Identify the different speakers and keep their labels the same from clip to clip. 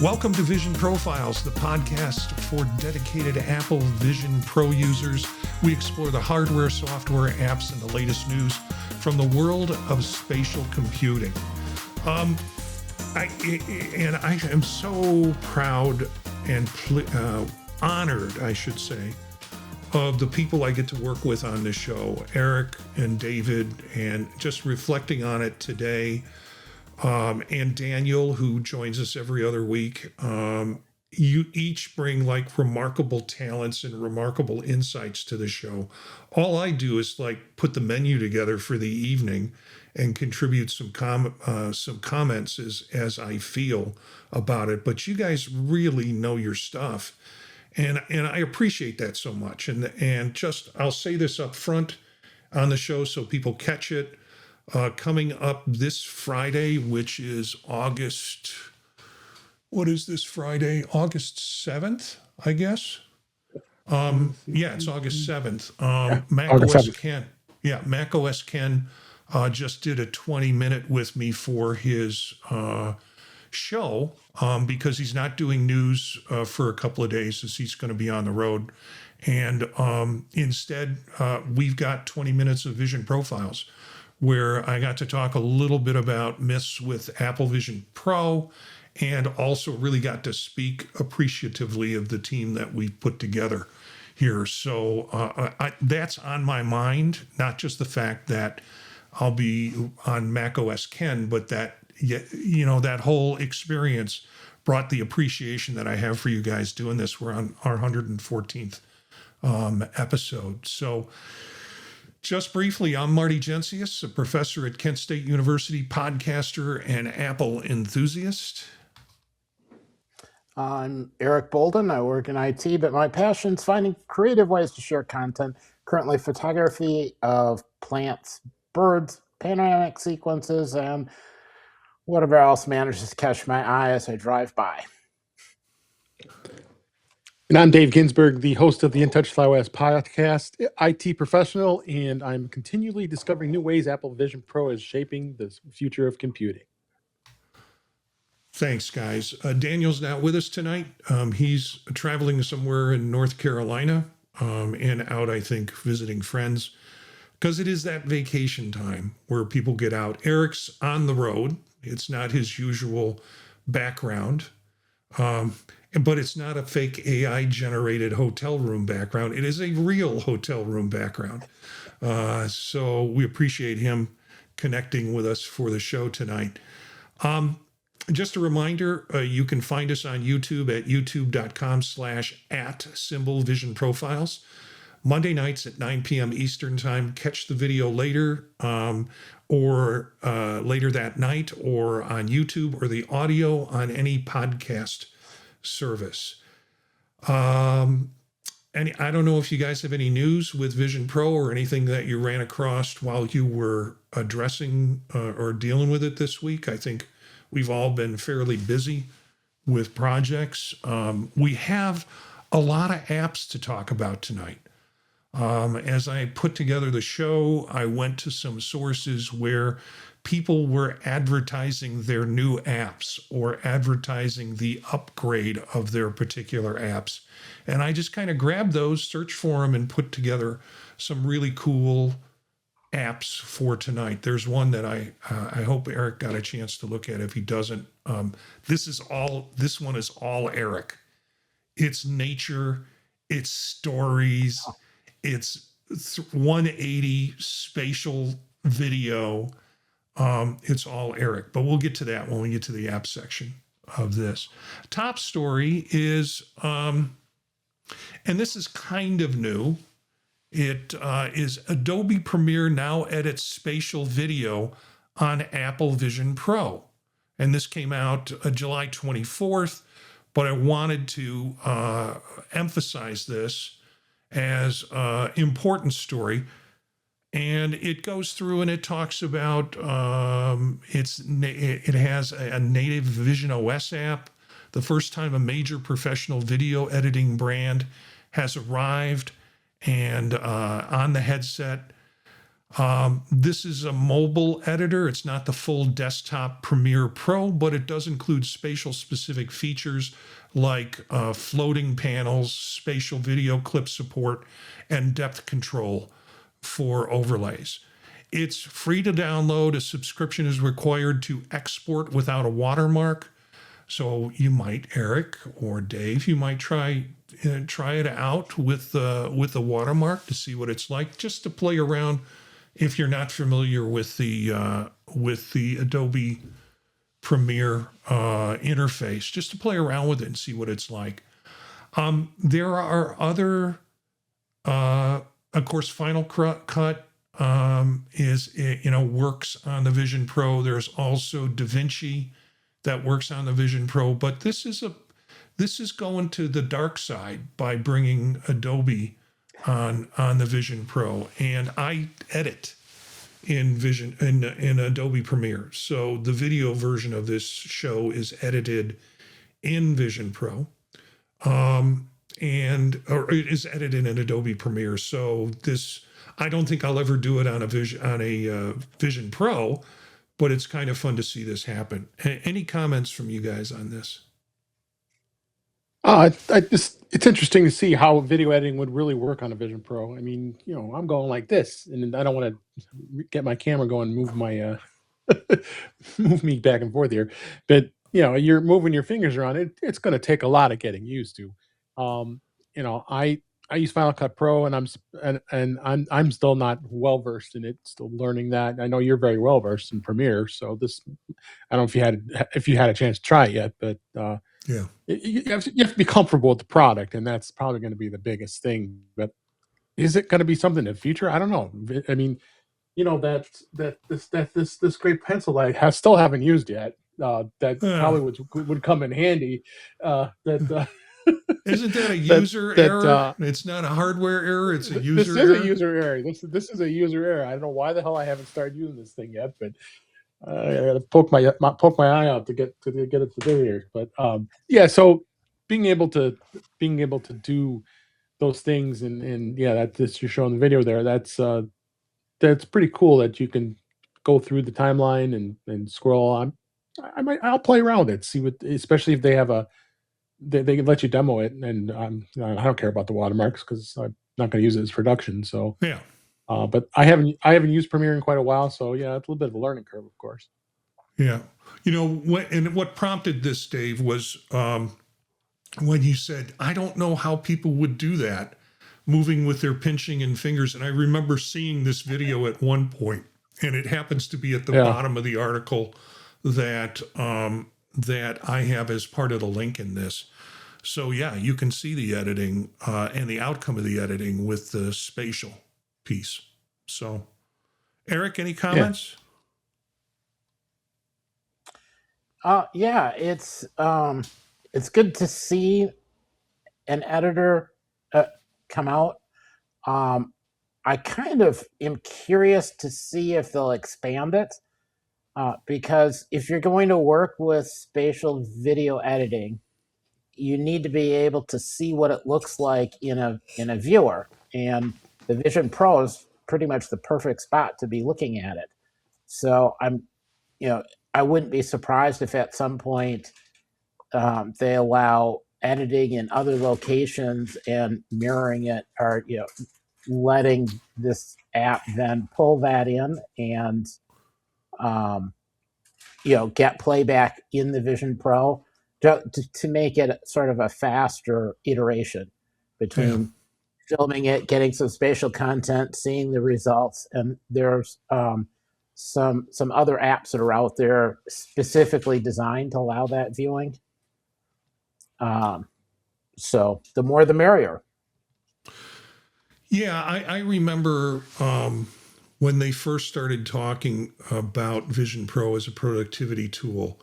Speaker 1: Welcome to Vision Profiles, the podcast for dedicated Apple Vision Pro users. We explore the hardware, software, apps, and the latest news from the world of spatial computing. I am so proud and honored, I should say, of the people I get to work with on this show, Eric and David, and just reflecting on it today. And Daniel, who joins us every other week. You each bring like remarkable talents and remarkable insights to the show. All I do is like put the menu together for the evening and contribute some comments as I feel about it. But you guys really know your stuff, and I appreciate that so much. And just I'll say this up front on the show so people catch it. Coming up this Friday, which is August, what is this Friday? August 7th, I guess. It's August 7th. macOS Ken. Yeah, macOS Ken just did a 20-minute with me for his show because he's not doing news for a couple of days as he's going to be on the road. And instead, we've got 20 minutes of Vision Profiles, where I got to talk a little bit about myths with Apple Vision Pro and also really got to speak appreciatively of the team that we put together here. So that's on my mind, not just the fact that I'll be on macOS Ken, but that, that whole experience brought the appreciation that I have for you guys doing this. We're on our 114th episode. So just briefly, I'm Marty Gensius, a professor at Kent State University, podcaster, and Apple enthusiast.
Speaker 2: I'm Eric Bolden. I work in IT, but my passion is finding creative ways to share content, currently photography of plants, birds, panoramic sequences, and whatever else manages to catch my eye as I drive by.
Speaker 3: And I'm Dave Ginsburg, the host of the In Touch with iOS podcast, IT professional, and I'm continually discovering new ways Apple Vision Pro is shaping the future of computing.
Speaker 1: Thanks, guys. Daniel's not with us tonight. He's traveling somewhere in North Carolina and out, I think, visiting friends, because it is that vacation time where people get out. Eric's on the road. It's not his usual background. But it's not a fake AI-generated hotel room background. It is a real hotel room background. So we appreciate him connecting with us for the show tonight. Just a reminder, you can find us on YouTube at youtube.com/@visionprofiles. Monday nights at 9 p.m. Eastern Time. Catch the video later or later that night, or on YouTube, or the audio on any podcast service. And I don't know if you guys have any news with Vision Pro or anything that you ran across while you were addressing or dealing with it this week. I think we've all been fairly busy with projects. We have a lot of apps to talk about tonight. As I put together the show, I went to some sources where people were advertising their new apps or advertising the upgrade of their particular apps. And I just kind of grabbed those, searched for them, and put together some really cool apps for tonight. There's one that I hope Eric got a chance to look at. If he doesn't, this one is all Eric. It's nature, it's stories, it's 180 spatial video. It's all Eric, but we'll get to that when we get to the app section of this. Top story is, and this is kind of new, it is Adobe Premiere now edits spatial video on Apple Vision Pro. And this came out July 24th, but I wanted to emphasize this as an important story. And it goes through and it talks about it has a native visionOS app. The first time a major professional video editing brand has arrived, and on the headset, This is a mobile editor. It's not the full desktop Premiere Pro, but it does include spatial specific features like floating panels, spatial video clip support, and depth control for overlays. It's free to download. A subscription is required to export without a watermark. So you might, Eric or Dave, you might try it out with the watermark to see what it's like, just to play around if you're not familiar with the Adobe Premiere interface, just to play around with it and see what it's like. There are other, of course, Final Cut works on the Vision Pro. There's also DaVinci that works on the Vision Pro, but this is going to the dark side by bringing Adobe on the Vision Pro, and I edit in Adobe Premiere. So the video version of this show is edited in Vision Pro, or it is edited in Adobe Premiere. So this, I don't think I'll ever do it on a Vision Pro, but it's kind of fun to see this happen. Any comments from you guys on this?
Speaker 3: It's interesting to see how video editing would really work on a Vision Pro. I mean, I'm going like this, and I don't want to get my camera going, move my move me back and forth here. But you're moving your fingers around. It's going to take a lot of getting used to. I use Final Cut Pro, and I'm still not well versed in it. Still learning that. I know you're very well versed in Premiere, so this, I don't know if you had a chance to try it yet, but
Speaker 1: yeah,
Speaker 3: you have to be comfortable with the product, and that's probably going to be the biggest thing. But is it going to be something in the future? I don't know. I mean, this great pencil I still haven't used yet. That probably would come in handy.
Speaker 1: Isn't that a user error? It's not a hardware error. It's a user error.
Speaker 3: This is a user error. This is a user error. I don't know why the hell I haven't started using this thing yet, but I gotta poke my eye out to get it to do here. But so being able to do those things, and that's you're showing the video there. That's pretty cool that you can go through the timeline and scroll on. I'll play around with it, see what, especially if they have they can let you demo it, and I don't care about the watermarks because I'm not going to use it as production. So
Speaker 1: yeah.
Speaker 3: But I haven't used Premiere in quite a while, so yeah, it's a little bit of a learning curve, of course.
Speaker 1: Yeah, what prompted this, Dave, was when you said, "I don't know how people would do that, moving with their pinching and fingers." And I remember seeing this video at one point, and it happens to be at the bottom of the article that I have as part of the link in this. So yeah, you can see the editing and the outcome of the editing with the spatial piece. So, Eric, any comments?
Speaker 2: It's good to see an editor come out. I kind of am curious to see if they'll expand it, because if you're going to work with spatial video editing, you need to be able to see what it looks like in a viewer, and the Vision Pro is pretty much the perfect spot to be looking at it. So I wouldn't be surprised if at some point they allow editing in other locations and mirroring it, or letting this app then pull that in and get playback in the Vision Pro to make it sort of a faster iteration between filming it, getting some spatial content, seeing the results. And there's some other apps that are out there specifically designed to allow that viewing. So the more the merrier.
Speaker 1: Yeah, I remember when they first started talking about Vision Pro as a productivity tool,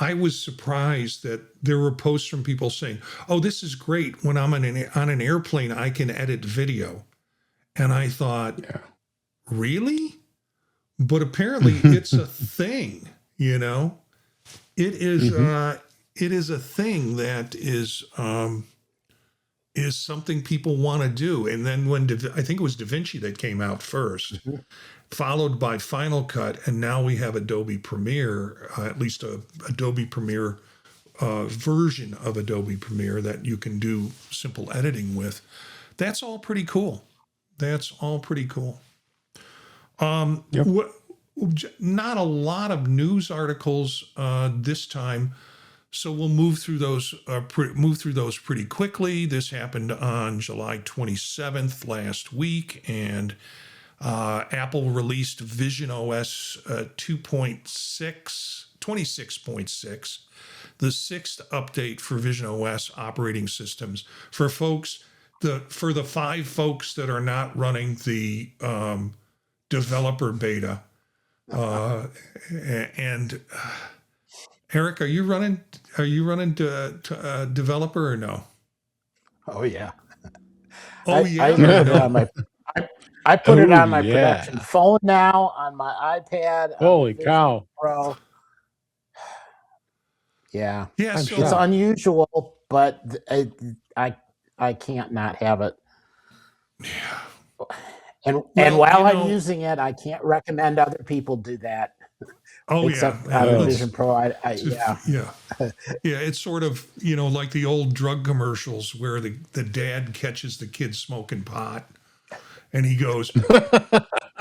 Speaker 1: I was surprised that there were posts from people saying, "Oh, this is great. When I'm on an airplane, I can edit video." And I thought, really? But apparently it's a thing, It is it is a thing that is something people want to do. And then when I think it was DaVinci that came out first, followed by Final Cut, and now we have Adobe Premiere, at least a Adobe Premiere version of Adobe Premiere that you can do simple editing with. That's all pretty cool. That's all pretty cool.
Speaker 3: Yep.
Speaker 1: Not a lot of news articles this time, so we'll move through those pretty quickly. This happened on July 27th last week, and Apple released visionOS 26.6, the sixth update for visionOS operating systems for folks. For the 5 folks that are not running the developer beta, and Eric, are you running developer or no?
Speaker 2: Oh yeah.
Speaker 1: Oh yeah.
Speaker 2: I put it on my production phone now, on my iPad.
Speaker 3: Holy cow!
Speaker 2: Pro. Yeah.
Speaker 1: Yeah.
Speaker 2: It's unusual, but I can't not have it.
Speaker 1: Yeah.
Speaker 2: And while I'm using it, I can't recommend other people do that.
Speaker 1: Oh
Speaker 2: except
Speaker 1: yeah.
Speaker 2: the Vision Pro.
Speaker 1: Yeah. It's sort of like the old drug commercials where the dad catches the kid smoking pot, and he goes,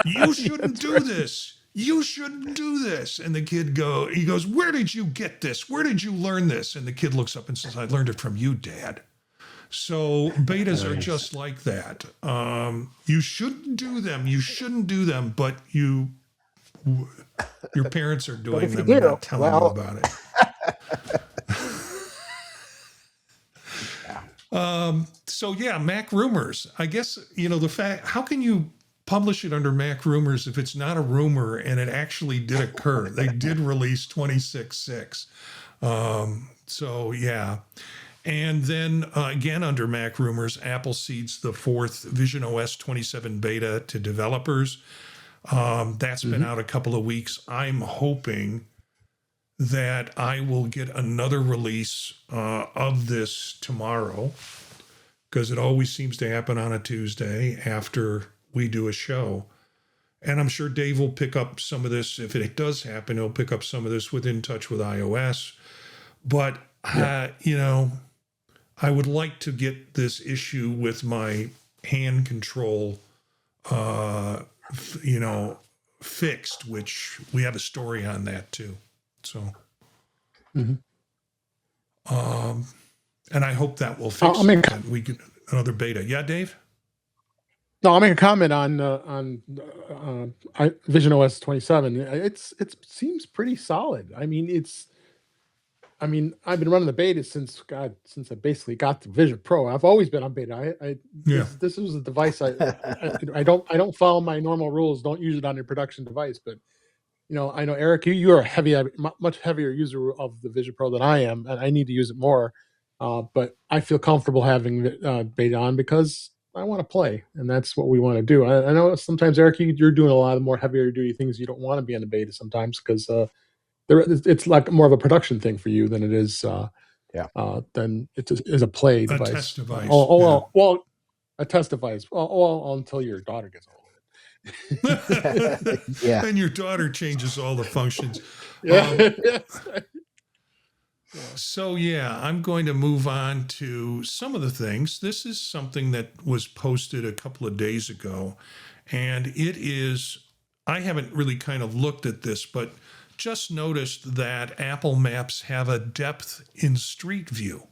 Speaker 1: "You shouldn't do this. You shouldn't do this." And the kid goes, "Where did you get this? Where did you learn this?" And the kid looks up and says, "I learned it from you, Dad." So betas are just like that. You shouldn't do them. You shouldn't do them, but your parents are doing them and not telling you about it. So yeah, Mac rumors. I guess, the fact, how can you publish it under Mac rumors if it's not a rumor and it actually did occur? They did release 26.6. So yeah. And then again, under Mac rumors, Apple seeds the 4th visionOS 27 beta to developers. That's been out a couple of weeks. I'm hoping that I will get another release of this tomorrow, because it always seems to happen on a Tuesday after we do a show. And I'm sure Dave will pick up some of this. If it does happen, he'll pick up some of this with In Touch with iOS. But, I would like to get this issue with my hand control, fixed, which we have a story on that too. So, and I hope that will fix it. We get another beta. Yeah, Dave?
Speaker 3: No, I'll make a comment on visionOS 27. It seems pretty solid. I've been running the beta since I basically got the Vision Pro. I've always been on beta. This was a device I don't follow my normal rules. Don't use it on your production device. But I know, Eric, you are a much heavier user of the Vision Pro than I am, and I need to use it more. But I feel comfortable having beta on because I want to play, and that's what we want to do. I know sometimes, Eric, you're doing a lot of more heavier duty things. You don't want to be on the beta sometimes because it's like more of a production thing for you than it is than it is a play device.
Speaker 1: A test device.
Speaker 3: Well, a test device. Well, until your daughter gets older.
Speaker 2: Yeah.
Speaker 1: And your daughter changes all the functions. So yeah, I'm going to move on to some of the things. This is something that was posted a couple of days ago, and I haven't really kind of looked at this, but just noticed that Apple Maps have a depth in Street View.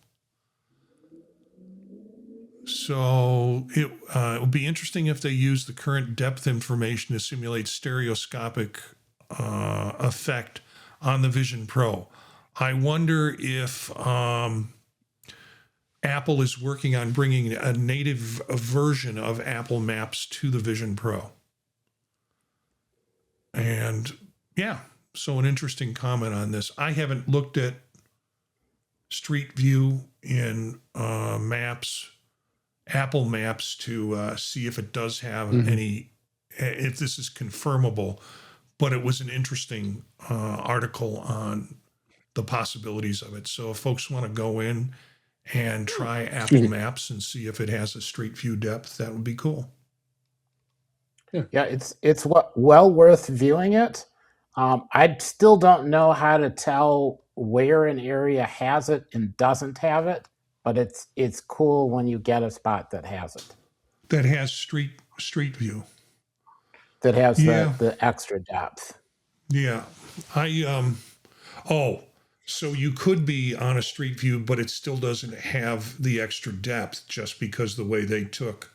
Speaker 1: So it will be interesting if they use the current depth information to simulate stereoscopic effect on the Vision Pro. I wonder if Apple is working on bringing a native version of Apple Maps to the Vision Pro. And yeah, so an interesting comment on this. I haven't looked at Street View in Apple Maps to see if it does have if this is confirmable, but it was an interesting article on the possibilities of it. So if folks want to go in and try Apple Maps and see if it has a Street View depth, that would be cool.
Speaker 2: Yeah, it's well worth viewing it. I still don't know how to tell where an area has it and doesn't have it, but it's cool when you get a spot that has it,
Speaker 1: That has street view.
Speaker 2: that has
Speaker 1: Yeah,
Speaker 2: the extra depth.
Speaker 1: yeah. I oh, so you could be on a street view, but it still doesn't have the extra depth just because the way they took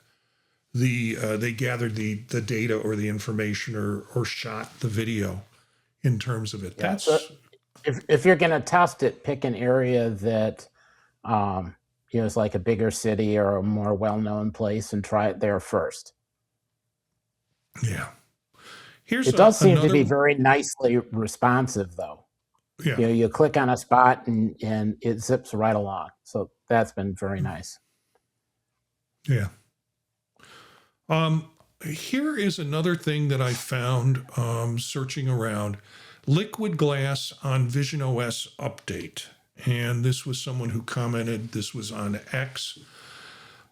Speaker 1: they gathered the data or the information or shot the video in terms of it.
Speaker 2: Yeah, so
Speaker 1: That's
Speaker 2: if you're gonna test it, pick an area that is like a bigger city or a more well-known place and try it there first.
Speaker 1: yeah. Here's
Speaker 2: It does seem to be
Speaker 1: another
Speaker 2: very nicely responsive, though.
Speaker 1: yeah.
Speaker 2: You click on a spot and it zips right along. So that's been very nice.
Speaker 1: Yeah. Here is another thing that I found searching around: liquid glass on visionOS update. And this was someone who commented, this was on X,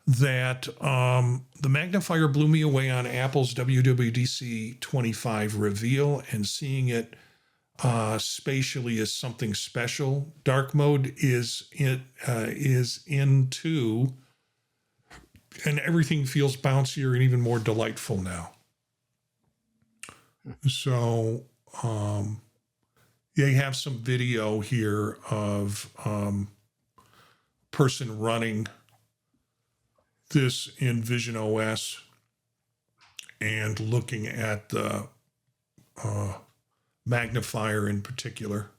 Speaker 1: that the magnifier blew me away on Apple's WWDC 25 reveal, and seeing it spatially is something special. Dark mode is into, and everything feels bouncier and even more delightful now. So they have some video here of person running this in visionOS and looking at the magnifier in particular.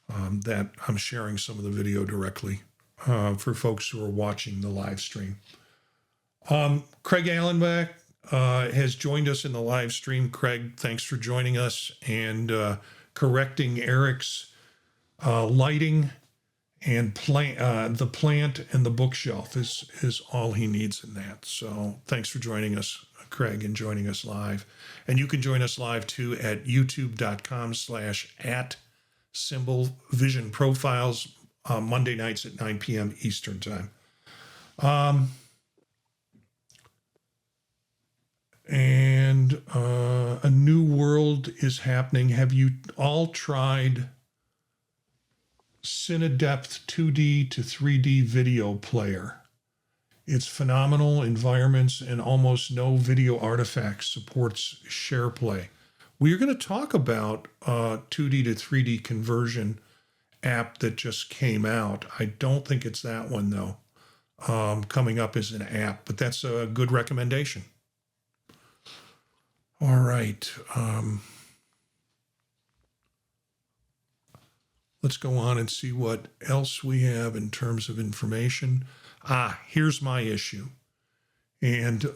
Speaker 1: That I'm sharing some of the video directly for folks who are watching the live stream. Craig Allenbach has joined us in the live stream. Craig, thanks for joining us and correcting Eric's lighting and the plant and the bookshelf is all he needs in that. So thanks for joining us, Craig, and joining us live. And you can join us live too at youtube.com/@vision profiles Monday nights at 9 p.m. Eastern time. And a new world is happening. Have you all tried Cinedepth 2D to 3D video player? It's phenomenal environments and almost no video artifacts, supports SharePlay. We're going to talk about 2D to 3D conversion app that just came out. I don't think it's that one though. Coming up as an app, but that's a good recommendation. All right. Let's go on and see what else we have in terms of information. Here's my issue. And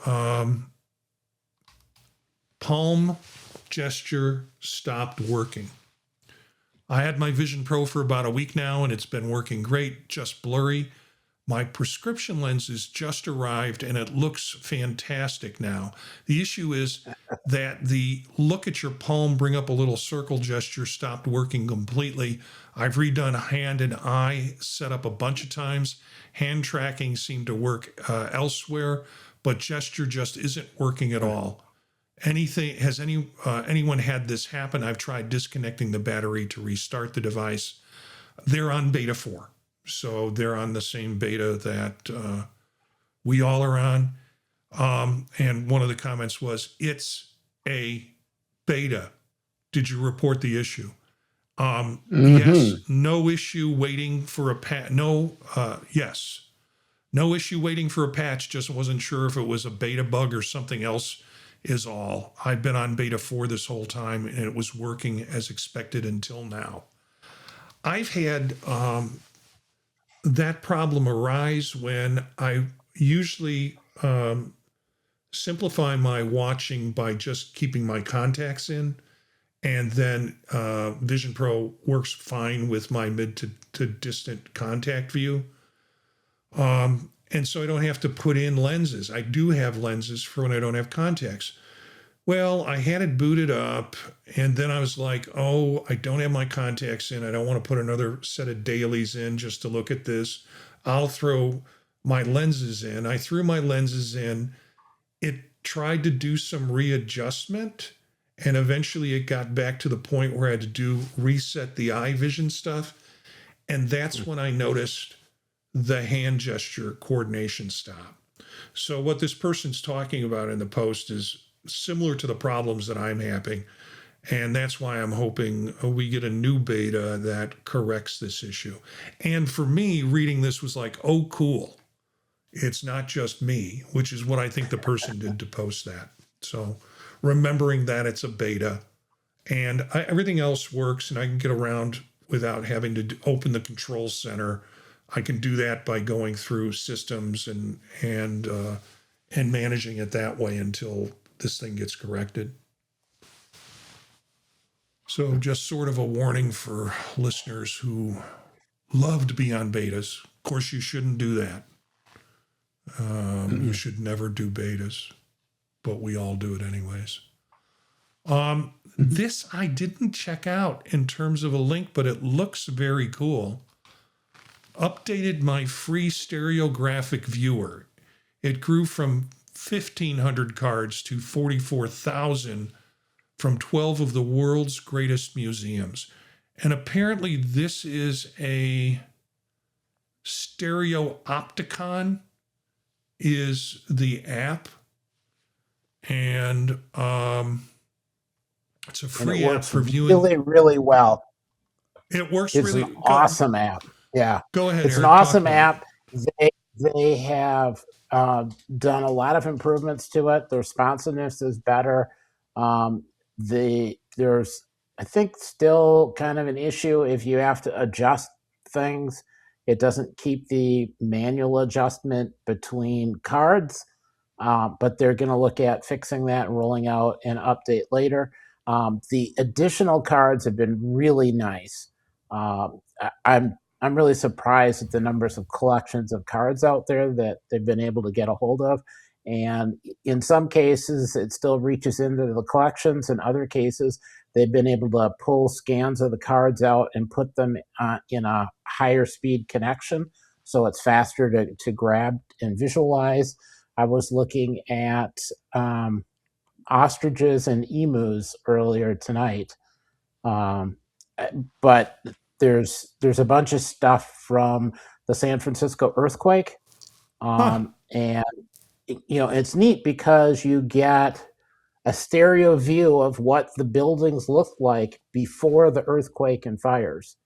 Speaker 1: palm gesture stopped working. I had my Vision Pro for about a week now, and it's been working great, just blurry. My prescription lenses just arrived, and it looks fantastic now. The issue is that the look at your palm, bring up a little circle gesture stopped working completely. I've redone hand and eye setup a bunch of times. Hand tracking seemed to work elsewhere, but gesture just isn't working at all. Has anyone had this happen? I've tried disconnecting the battery to restart the device. They're on beta 4. So they're on the same beta that we all are on. And one of the comments was, "It's a beta. Did you report the issue?" Yes, no issue waiting for a patch. Yes, no issue waiting for a patch. Just wasn't sure if it was a beta bug or something else is all. I've been on beta 4 this whole time, and it was working as expected until now. I've had that problem arise when I usually simplify my watching by just keeping my contacts in, and then Vision Pro works fine with my mid to distant contact view. And so I don't have to put in lenses. I do have lenses for when I don't have contacts. Well, I had it booted up, and then I was like, oh, I don't have my contacts in. I don't want to put another set of dailies in just to look at this. I'll throw my lenses in. I threw my lenses in. It tried to do some readjustment, and eventually it got back to the point where I had to reset the eye vision stuff. And that's when I noticed the hand gesture coordination stop. So what this person's talking about in the post is similar to the problems that I'm having. And that's why I'm hoping we get a new beta that corrects this issue. And for me, reading this was like, oh, cool. It's not just me, which is what I think the person did to post that. So remembering that it's a beta and everything else works and I can get around without having to open the control center. I can do that by going through systems and managing it that way until this thing gets corrected. So just sort of a warning for listeners who love to be on betas. Of course, you shouldn't do that. You should never do betas, but we all do it anyways. This I didn't check out in terms of a link, but it looks very cool. Updated my free stereographic viewer. It grew from 1,500 cards to 44,000 from 12 of the world's greatest museums. And apparently this is a Stereopticon is the app. And it's a free app for viewing.
Speaker 2: Really, really well.
Speaker 1: It works
Speaker 2: It's
Speaker 1: really
Speaker 2: an awesome app. Yeah.
Speaker 1: Go ahead.
Speaker 2: It's
Speaker 1: Eric,
Speaker 2: an awesome app. They have done a lot of improvements to it. The responsiveness is better. There's, I think, still kind of an issue if you have to adjust things. It doesn't keep the manual adjustment between cards, but they're going to look at fixing that and rolling out an update later. The additional cards have been really nice. I'm really surprised at the numbers of collections of cards out there that they've been able to get a hold of. And in some cases, it still reaches into the collections. In other cases, they've been able to pull scans of the cards out and put them in a higher speed connection. So it's faster to grab and visualize. I was looking at ostriches and emus earlier tonight. But there's a bunch of stuff from the San Francisco earthquake. And it's neat because you get a stereo view of what the buildings looked like before the earthquake and fires,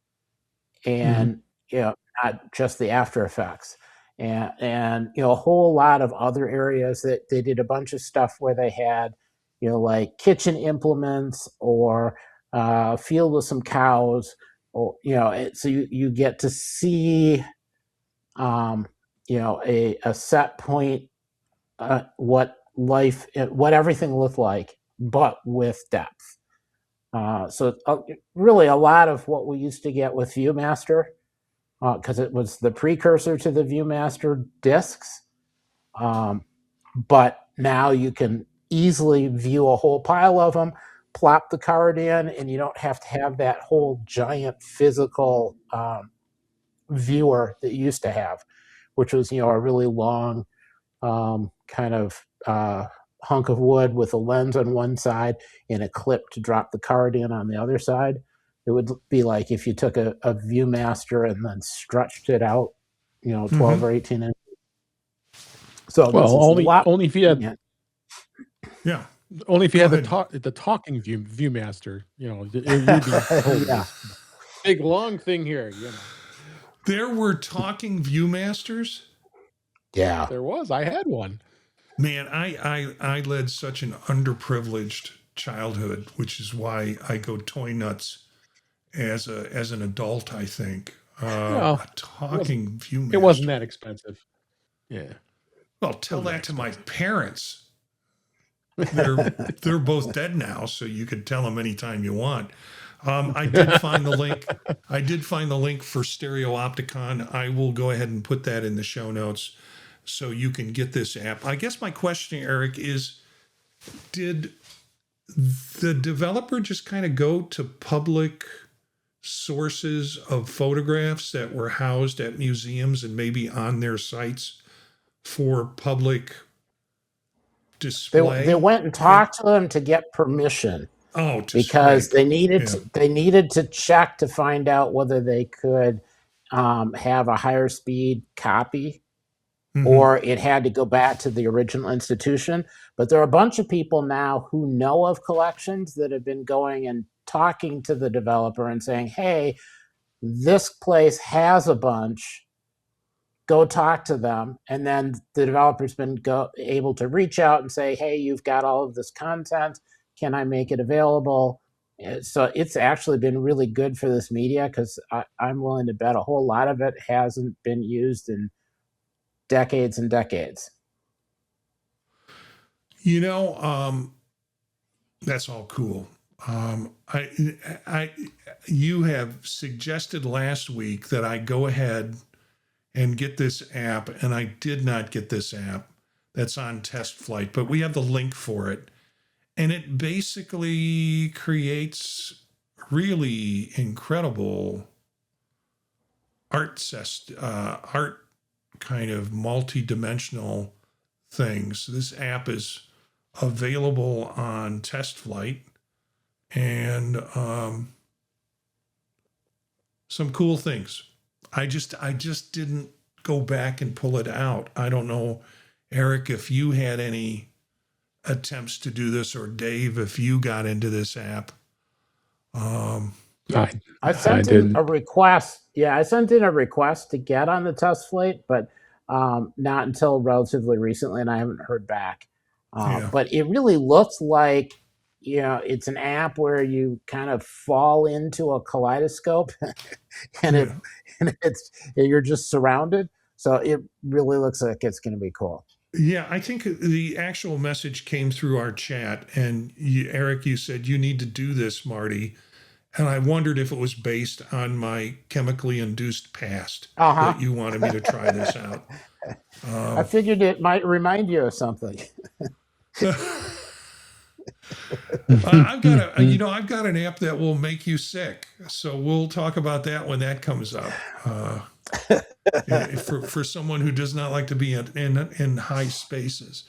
Speaker 2: and not just the after effects, and a whole lot of other areas that they did a bunch of stuff where they had like kitchen implements or a field with some cows, or so you get to see a set point, what everything looked like, but with depth. So really a lot of what we used to get with ViewMaster, because it was the precursor to the ViewMaster discs. But now you can easily view a whole pile of them, plop the card in, and you don't have to have that whole giant physical viewer that you used to have, which was a really long kind of hunk of wood with a lens on one side and a clip to drop the card in on the other side. It would be like if you took a ViewMaster and then stretched it out, 12 or 18 inches. So
Speaker 3: only if you had, only if you had the talking ViewMaster, you'd be big long thing here.
Speaker 1: There were talking ViewMasters.
Speaker 2: Yeah,
Speaker 3: there was. I had one.
Speaker 1: Man, I led such an underprivileged childhood, which is why I go toy nuts as an adult. I think a talking ViewMaster.
Speaker 3: It wasn't that expensive. Yeah.
Speaker 1: Well, tell that to my parents. They're both dead now, so you could tell them anytime you want. I did find the link. I did find the link for Stereopticon. I will go ahead and put that in the show notes so you can get this app. I guess my question, Eric, is did the developer just kind of go to public sources of photographs that were housed at museums and maybe on their sites for public display.
Speaker 2: They went and talked to them to get permission
Speaker 1: Oh, to
Speaker 2: because
Speaker 1: scrape.
Speaker 2: they needed to check to find out whether they could have a higher speed copy or it had to go back to the original institution. But there are a bunch of people now who know of collections that have been going and talking to the developer and saying, hey, this place has a bunch. Go talk to them. And then the developer's been able to reach out and say, hey, you've got all of this content. Can I make it available? So it's actually been really good for this media because I'm willing to bet a whole lot of it hasn't been used in decades and decades.
Speaker 1: That's all cool. You have suggested last week that I go ahead and get this app, and I did not get this app that's on test flight, but we have the link for it. And it basically creates really incredible art kind of multi-dimensional things. This app is available on test flight, and some cool things. I just didn't go back and pull it out. I don't know, Eric, if you had any attempts to do this, or Dave, if you got into this app.
Speaker 2: I sent in a request. Yeah, I sent in a request to get on the test flight, but not until relatively recently, and I haven't heard back. But it really looks like, it's an app where you kind of fall into a kaleidoscope and you're just surrounded. So it really looks like it's going to be cool.
Speaker 1: Yeah, I think the actual message came through our chat, and Eric, you said you need to do this, Marty. And I wondered if it was based on my chemically induced past that you wanted me to try this out.
Speaker 2: I figured it might remind you of something.
Speaker 1: I've got an app that will make you sick. So we'll talk about that when that comes up. For someone who does not like to be in high spaces.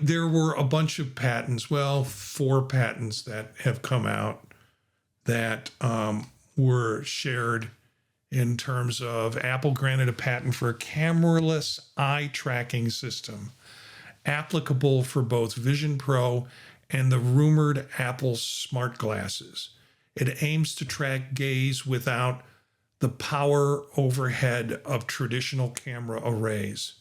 Speaker 1: There were a bunch of patents, 4 patents that have come out that were shared in terms of Apple granted a patent for a cameraless eye tracking system applicable for both Vision Pro and the rumored Apple smart glasses. It aims to track gaze without the power overhead of traditional camera arrays.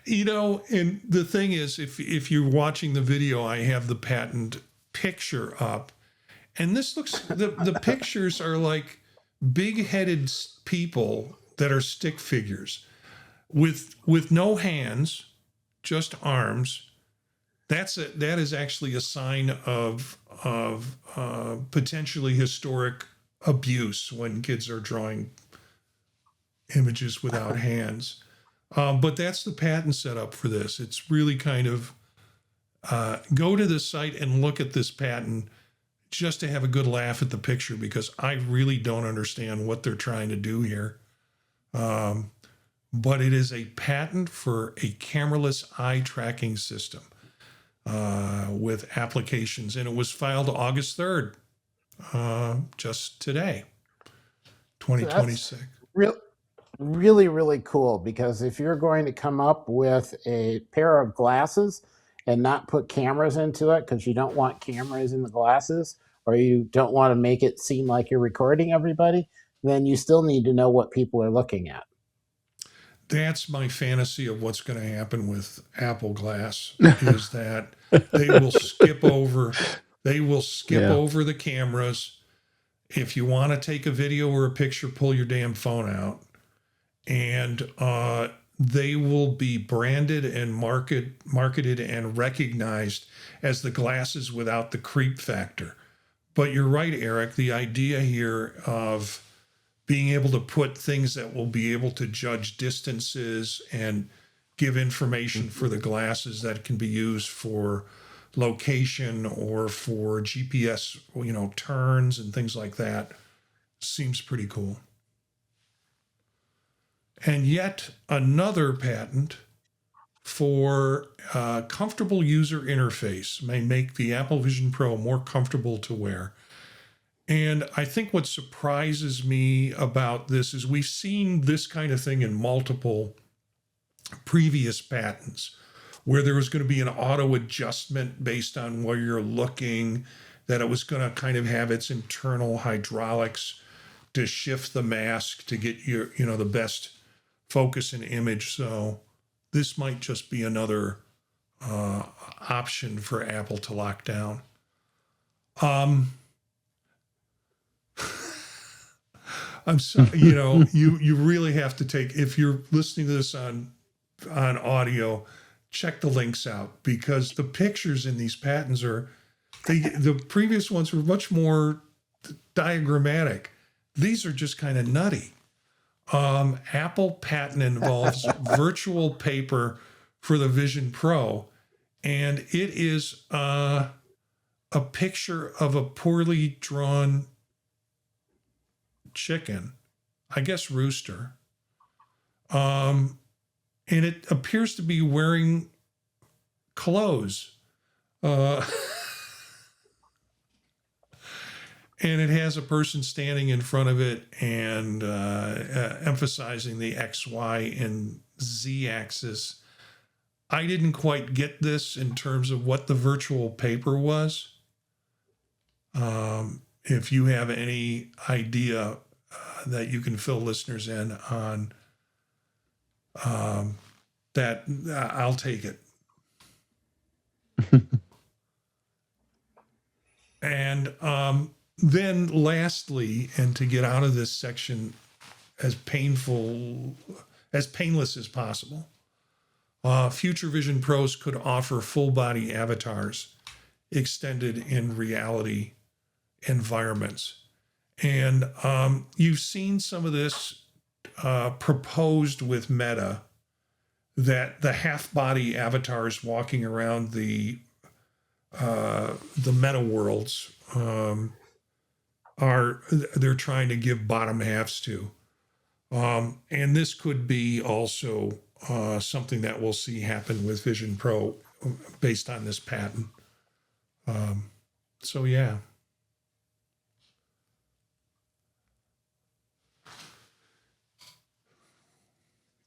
Speaker 1: And the thing is, if you're watching the video, I have the patent picture up, and this looks, the pictures are like big-headed people that are stick figures with no hands, just arms. That is actually a sign of potentially historic abuse when kids are drawing images without hands. But that's the patent setup for this. It's really kind of go to the site and look at this patent just to have a good laugh at the picture, because I really don't understand what they're trying to do here. But it is a patent for a cameraless eye tracking system with applications, and it was filed August 3rd, just today, 2026.
Speaker 2: Really, really cool, because if you're going to come up with a pair of glasses and not put cameras into it because you don't want cameras in the glasses, or you don't want to make it seem like you're recording everybody, then you still need to know what people are looking at.
Speaker 1: That's my fantasy of what's going to happen with Apple Glass is that they will skip over the cameras. If you want to take a video or a picture, pull your damn phone out. And they will be branded and marketed and recognized as the glasses without the creep factor. But you're right, Eric. The idea here of being able to put things that will be able to judge distances and give information for the glasses that can be used for location or for GPS, turns and things like that seems pretty cool. and yet another patent for comfortable user interface may make the Apple Vision Pro more comfortable to wear. And I think what surprises me about this is we've seen this kind of thing in multiple previous patents where there was going to be an auto adjustment based on where you're looking, that it was going to kind of have its internal hydraulics to shift the mask to get your, the best focus and image. So this might just be another option for Apple to lock down. I'm so, you really have to take, if you're listening to this on audio, check the links out, because the pictures in these patents the previous ones were much more diagrammatic. These are just kind of nutty. Apple patent involves virtual paper for the Vision Pro, and it is a picture of a poorly drawn chicken, I guess rooster. And it appears to be wearing clothes. And it has a person standing in front of it and emphasizing the X, Y, and Z axis. I didn't quite get this in terms of what the virtual paper was. If you have any idea that you can fill listeners in on that, I'll take it. And then lastly, and to get out of this section as painless as possible, future Vision Pros could offer full body avatars extended in reality environments. And you've seen some of this proposed with Meta, that the half body avatars walking around the meta worlds they're trying to give bottom halves to. And this could be also something that we'll see happen with Vision Pro based on this patent. So yeah.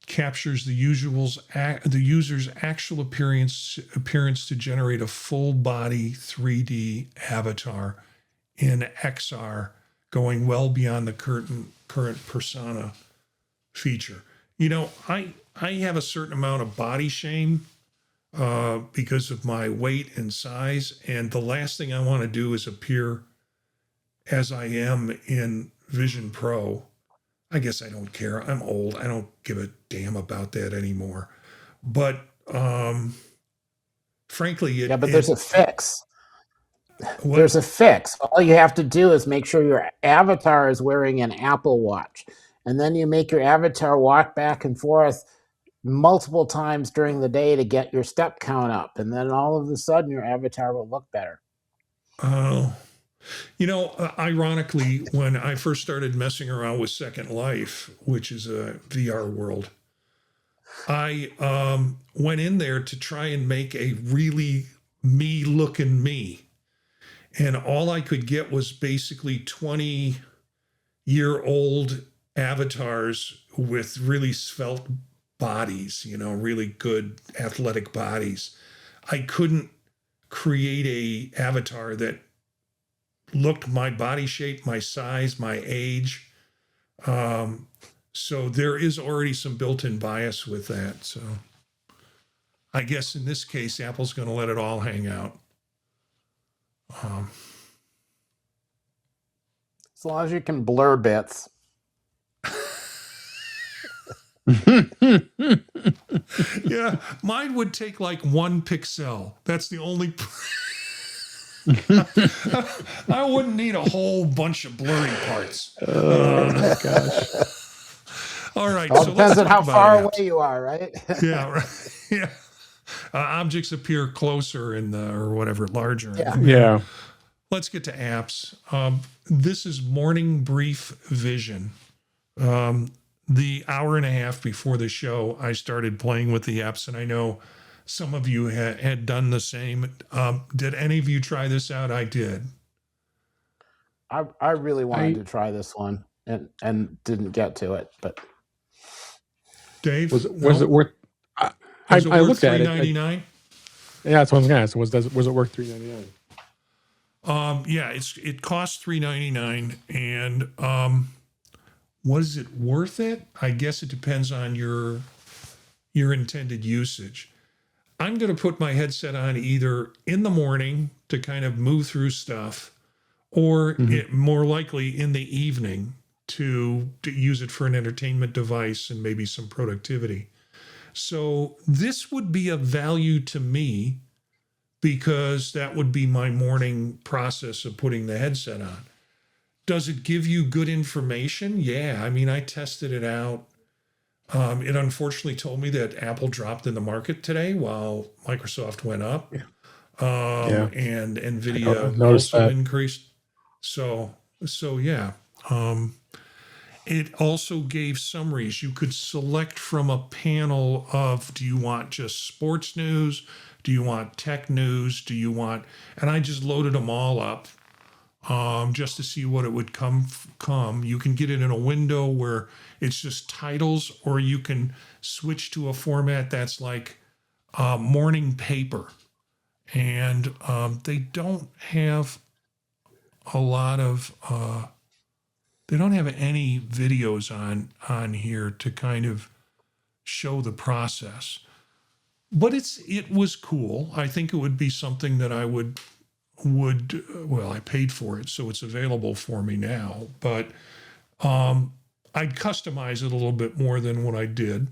Speaker 1: Captures the user's actual appearance to generate a full body 3D avatar in XR, going well beyond the current persona feature. I have a certain amount of body shame because of my weight and size, and the last thing I want to do is appear as I am in Vision Pro. I guess I don't care. I'm old. I don't give a damn about that anymore. But frankly,
Speaker 2: but there's a fix. There's a fix. All you have to do is make sure your avatar is wearing an Apple Watch, and then you make your avatar walk back and forth multiple times during the day to get your step count up, and then all of a sudden your avatar will look better.
Speaker 1: Oh. Ironically, when I first started messing around with Second Life, which is a VR world, I went in there to try and make a really me-looking me. And all I could get was basically 20-year-old avatars with really svelte bodies, really good athletic bodies. I couldn't create a avatar that looked my body shape, my size, my age. So there is already some built-in bias with that. So I guess in this case, Apple's going to let it all hang out.
Speaker 2: As long as you can blur bits.
Speaker 1: Yeah, mine would take like 1 pixel. That's the only... I wouldn't need a whole bunch of blurry parts.
Speaker 3: Oh my gosh.
Speaker 1: All right.
Speaker 2: All
Speaker 1: so
Speaker 2: depends on how far away
Speaker 1: apps.
Speaker 2: you are, right?
Speaker 1: Yeah. Right. Yeah. Objects appear closer or whatever, larger.
Speaker 3: Yeah.
Speaker 1: Let's get to apps. This is Morning Brief Vision. the hour and a half before the show, I started playing with the apps, and I know some of you had done the same. Did any of you try this out? I did.
Speaker 2: I really wanted
Speaker 3: I
Speaker 2: to try this one and didn't get to it, but
Speaker 1: Dave,
Speaker 3: was
Speaker 1: no?
Speaker 3: it worth? I,
Speaker 1: Was it
Speaker 3: I
Speaker 1: worth
Speaker 3: looked at it.
Speaker 1: $3.99?
Speaker 3: Yeah, that's what I was going to ask. Was it worth $3.99?
Speaker 1: Yeah, it costs $3.99, and was it worth it? I guess it depends on your intended usage. I'm going to put my headset on either in the morning to kind of move through stuff, or more likely in the evening to use it for an entertainment device and maybe some productivity. So this would be of value to me because that would be my morning process of putting the headset on. Does it give you good information? Yeah. I mean, I tested it out. It unfortunately told me that Apple dropped in the market today while Microsoft went up.
Speaker 3: Yeah.
Speaker 1: And
Speaker 3: I
Speaker 1: NVIDIA
Speaker 3: noticed
Speaker 1: also
Speaker 3: that.
Speaker 1: increased. So yeah. It also gave summaries. You could select from a panel of, do you want just sports news? Do you want tech news? Do you want, and I just loaded them all up just to see what it would come. You can get it in a window where it's just titles, or you can switch to a format that's like morning paper. And they don't have a lot of, they don't have any videos on here to kind of show the process. But it was cool. I think it would be something that I would well, I paid for it, so it's available for me now. But I'd customize it a little bit more than what I did,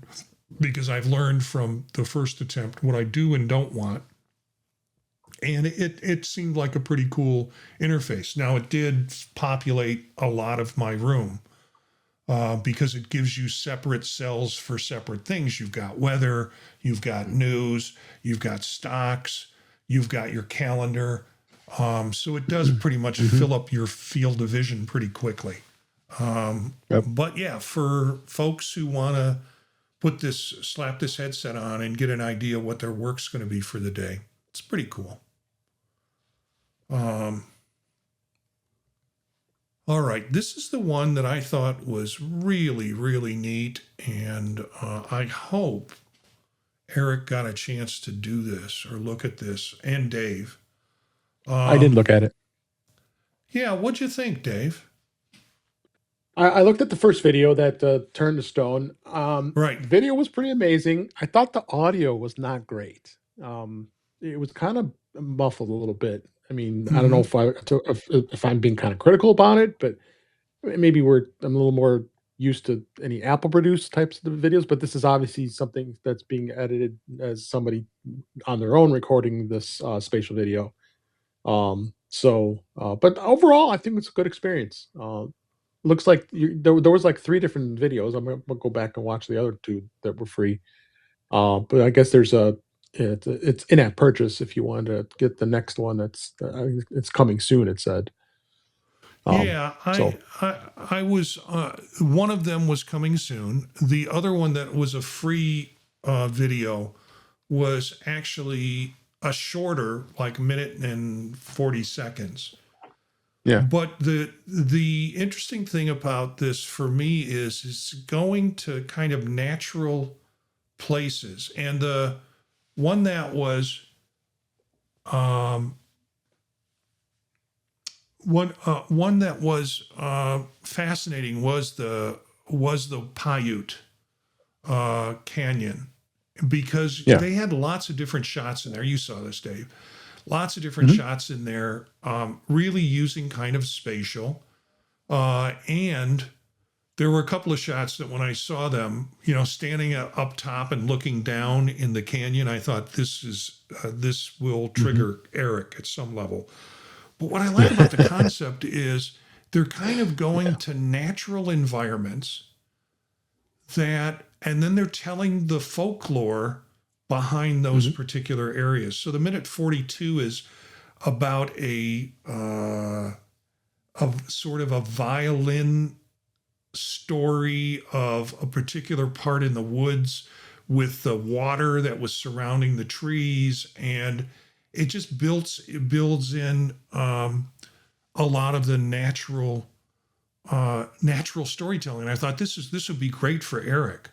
Speaker 1: because I've learned from the first attempt what I do and don't want. And it seemed like a pretty cool interface. Now, it did populate a lot of my room because it gives you separate cells for separate things. You've got weather, you've got news, you've got stocks, you've got your calendar. So it does pretty much fill up your field of vision pretty quickly.
Speaker 3: Yep.
Speaker 1: But yeah, for folks who want to slap this headset on and get an idea what their work's going to be for the day, it's pretty cool. All right, this is the one that I thought was really, really neat, and I hope Eric got a chance to do this or look at this, and Dave.
Speaker 3: I did look at it.
Speaker 1: Yeah, what'd you think, Dave?
Speaker 3: I looked at the first video that turned to stone.
Speaker 1: Right.
Speaker 3: The video was pretty amazing. I thought the audio was not great. It was kind of muffled a little bit. I mean, I don't know if I'm being kind of critical about it, but maybe I'm a little more used to any Apple produced types of videos. But this is obviously something that's being edited as somebody on their own recording this spatial video. But overall, I think it's a good experience. Looks like there was like 3 different videos. I'm gonna go back and watch the other 2 that were free. But I guess it's in-app purchase if you want to get the next one. It's coming soon, it said.
Speaker 1: Yeah, I was one of them was coming soon. The other one that was a free video was actually a shorter, like minute and 40 seconds.
Speaker 3: Yeah.
Speaker 1: But the interesting thing about this for me is it's going to kind of natural places. And the one that was one that was fascinating was the Paiute Canyon, because they had lots of different shots in there. You saw this, Dave. Lots of different shots in there, really using kind of spatial. And there were a couple of shots that when I saw them, standing up top and looking down in the canyon, I thought this will trigger Eric at some level. But what I like about the concept is they're kind of going to natural environments and then they're telling the folklore behind those particular areas. So the minute 42 is about a sort of a violin story of a particular part in the woods with the water that was surrounding the trees, and it builds in a lot of the natural storytelling. I thought this would be great for Eric.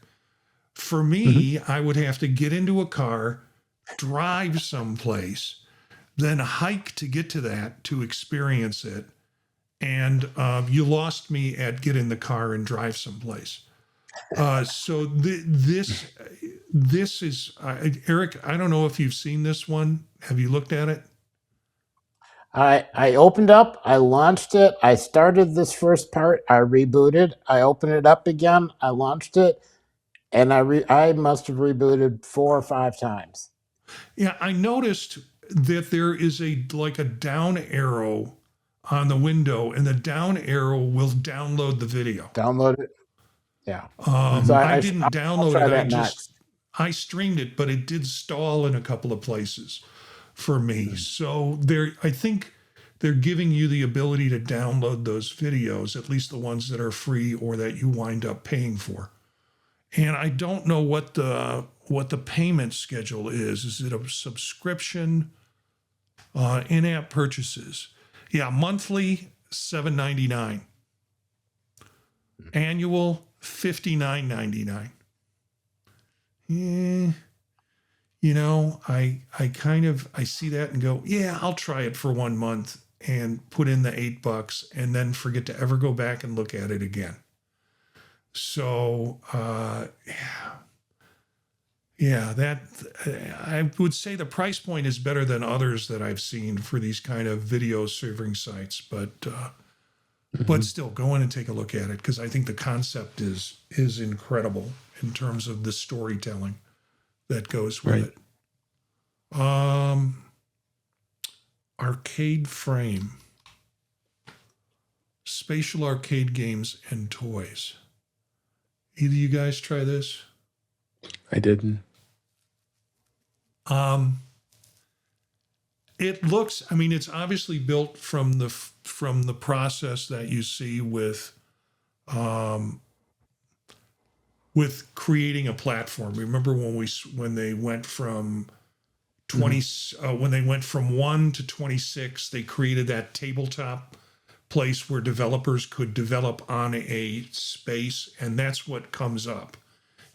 Speaker 1: For me, I would have to get into a car, drive someplace, then hike to get to that to experience it. And you lost me at get in the car and drive someplace. So this is Eric. I don't know if you've seen this one. Have you looked at it?
Speaker 2: I opened up, I launched it, I started this first part, I rebooted, I opened it up again, I launched it, and I must have rebooted 4 or 5 times.
Speaker 1: Yeah, I noticed that there is a down arrow on the window, and the down arrow will download the video.
Speaker 2: Download it. Yeah.
Speaker 1: So I didn't download
Speaker 2: try
Speaker 1: it.
Speaker 2: that next.
Speaker 1: I streamed it, but it did stall in a couple of places for me. So I think they're giving you the ability to download those videos, at least the ones that are free or that you wind up paying for. And I don't know what the payment schedule is. Is it a subscription? In-app purchases? Yeah, monthly $7.99. Annual $59.99. Yeah, I see that and go, yeah, I'll try it for 1 month and put in the $8 and then forget to ever go back and look at it again. So, I would say the price point is better than others that I've seen for these kind of video serving sites, but still go in and take a look at it, because I think the concept is incredible in terms of the storytelling that goes with it. Arcade Frame, spatial arcade games and toys. Either of you guys try this?
Speaker 3: I didn't.
Speaker 1: It looks, it's obviously built from the process that you see with creating a platform. Remember when they went from 20 when they went from 1 to 26, they created that tabletop place where developers could develop on a space, and that's what comes up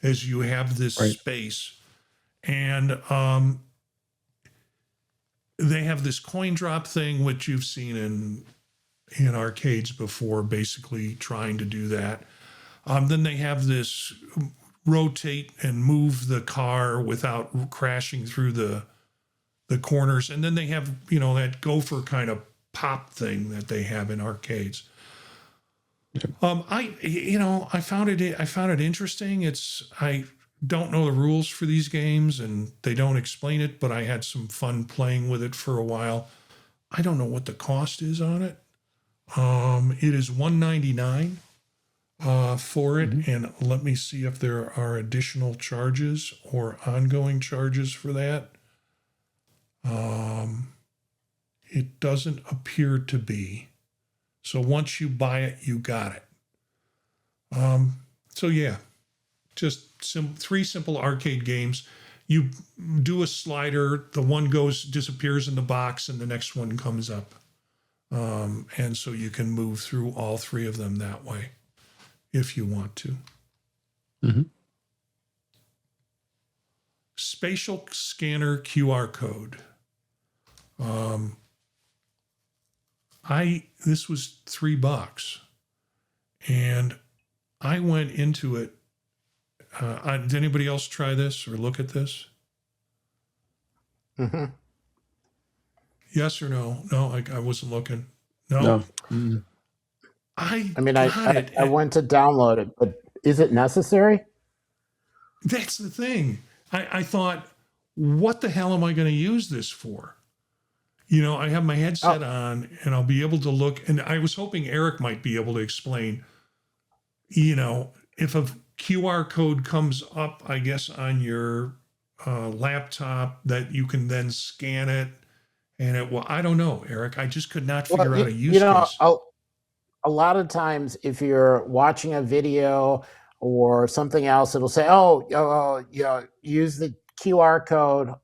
Speaker 1: as you have this space. And they have this coin drop thing, which you've seen in arcades before, basically trying to do that. Then they have this rotate and move the car without crashing through the corners. And then they have, that gopher kind of pop thing that they have in arcades. I found it interesting. I don't know the rules for these games and they don't explain it, but I had some fun playing with it for a while. I don't know what the cost is on it. It is $199 for it. And let me see if there are additional charges or ongoing charges for that. It doesn't appear to be. So once you buy it, you got it. So yeah, just 3 simple arcade games. You do a slider, the one disappears in the box, and the next one comes up. And so you can move through all 3 of them that way, if you want to. Spatial scanner QR code. This was $3, and I went into it. Did anybody else try this or look at this? Yes or no? No, I wasn't looking. No.
Speaker 2: I went to download it, but is it necessary?
Speaker 1: That's the thing. I thought, what the hell am I going to use this for? I have my headset on and I'll be able to look. And I was hoping Eric might be able to explain, if a QR code comes up, I guess, on your laptop, that you can then scan it. And I don't know, Eric. I just could not figure out a use case.
Speaker 2: a lot of times if you're watching a video or something else, it'll say, oh, use the QR code,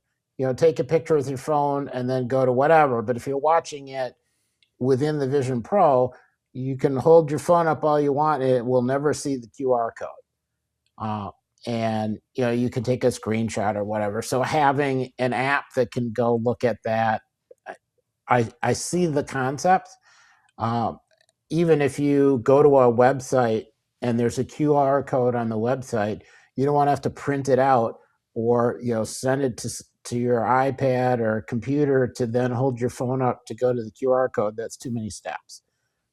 Speaker 2: take a picture with your phone and then go to whatever. But if you're watching it within the Vision Pro, you can hold your phone up all you want. It will never see the QR code. And you can take a screenshot or whatever. So having an app that can go look at that, I see the concept. Even if you go to a website and there's a QR code on the website, you don't want to have to print it out or send it to your iPad or computer to then hold your phone up to go to the QR code. That's too many steps.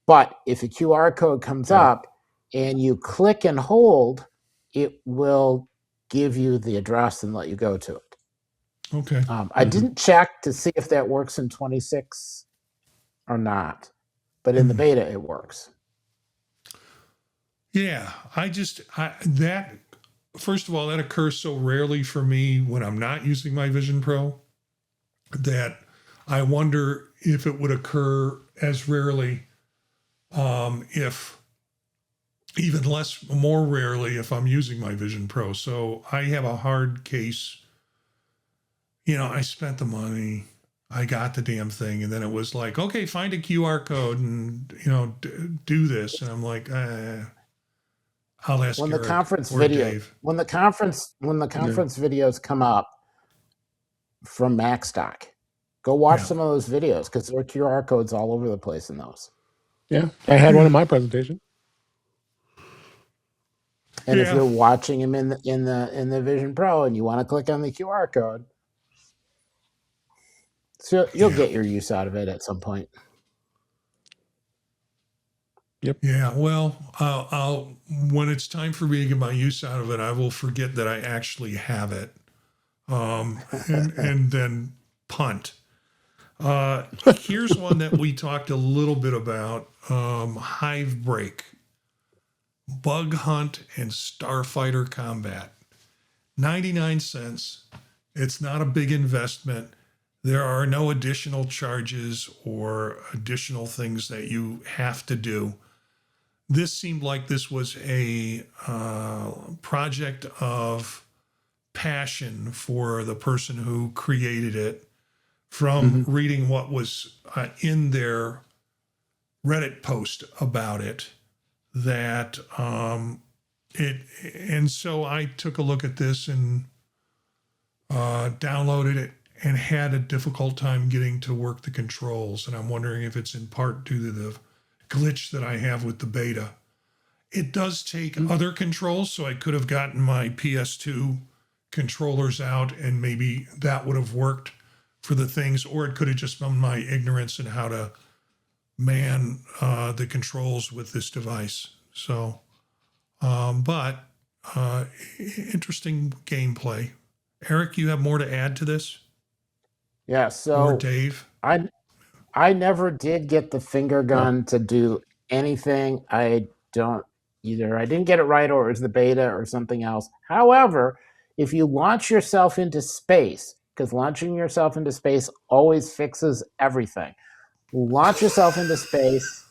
Speaker 2: But if a QR code comes up and you click and hold, it will give you the address and let you go to it.
Speaker 1: Okay.
Speaker 2: I didn't check to see if that works in 26 or not, but in the beta it works.
Speaker 1: Yeah, that first of all, that occurs so rarely for me when I'm not using my Vision Pro that I wonder if it would occur as rarely, if even more rarely if I'm using my Vision Pro. So I have a hard case. I spent the money, I got the damn thing, and then it was like, okay, find a QR code and do this, and I'm like, I'll ask
Speaker 2: when the
Speaker 1: Eric
Speaker 2: conference
Speaker 1: or
Speaker 2: video
Speaker 1: Dave.
Speaker 2: when the conference videos come up from MacStock, go watch some of those videos because there are QR codes all over the place in those.
Speaker 3: Yeah, I had one in my presentation.
Speaker 2: And if you're watching them in the Vision Pro and you want to click on the QR code, so you'll get your use out of it at some point.
Speaker 3: Yep.
Speaker 1: Yeah. Well, I'll when it's time for me to get my use out of it, I will forget that I actually have it, and then punt. Here's one that we talked a little bit about: Hive Break, Bug Hunt, and Starfighter Combat. 99 cents. It's not a big investment. There are no additional charges or additional things that you have to do. This seemed like this was a project of passion for the person who created it from reading what was in their Reddit post about it, that and so I took a look at this and downloaded it and had a difficult time getting to work the controls. And I'm wondering if it's in part due to the glitch that I have with the beta. It does take other controls, so I could have gotten my PS2 controllers out and maybe that would have worked for the things, or it could have just been my ignorance in how to man the controls with this device. So, but interesting gameplay. Eric, you have more to add to this?
Speaker 2: Yeah, so
Speaker 1: Or Dave?
Speaker 2: I never did get the finger gun to do anything. I didn't get it right, or it was the beta or something else. However, if you launch yourself into space, because launching yourself into space always fixes everything. Launch yourself into space,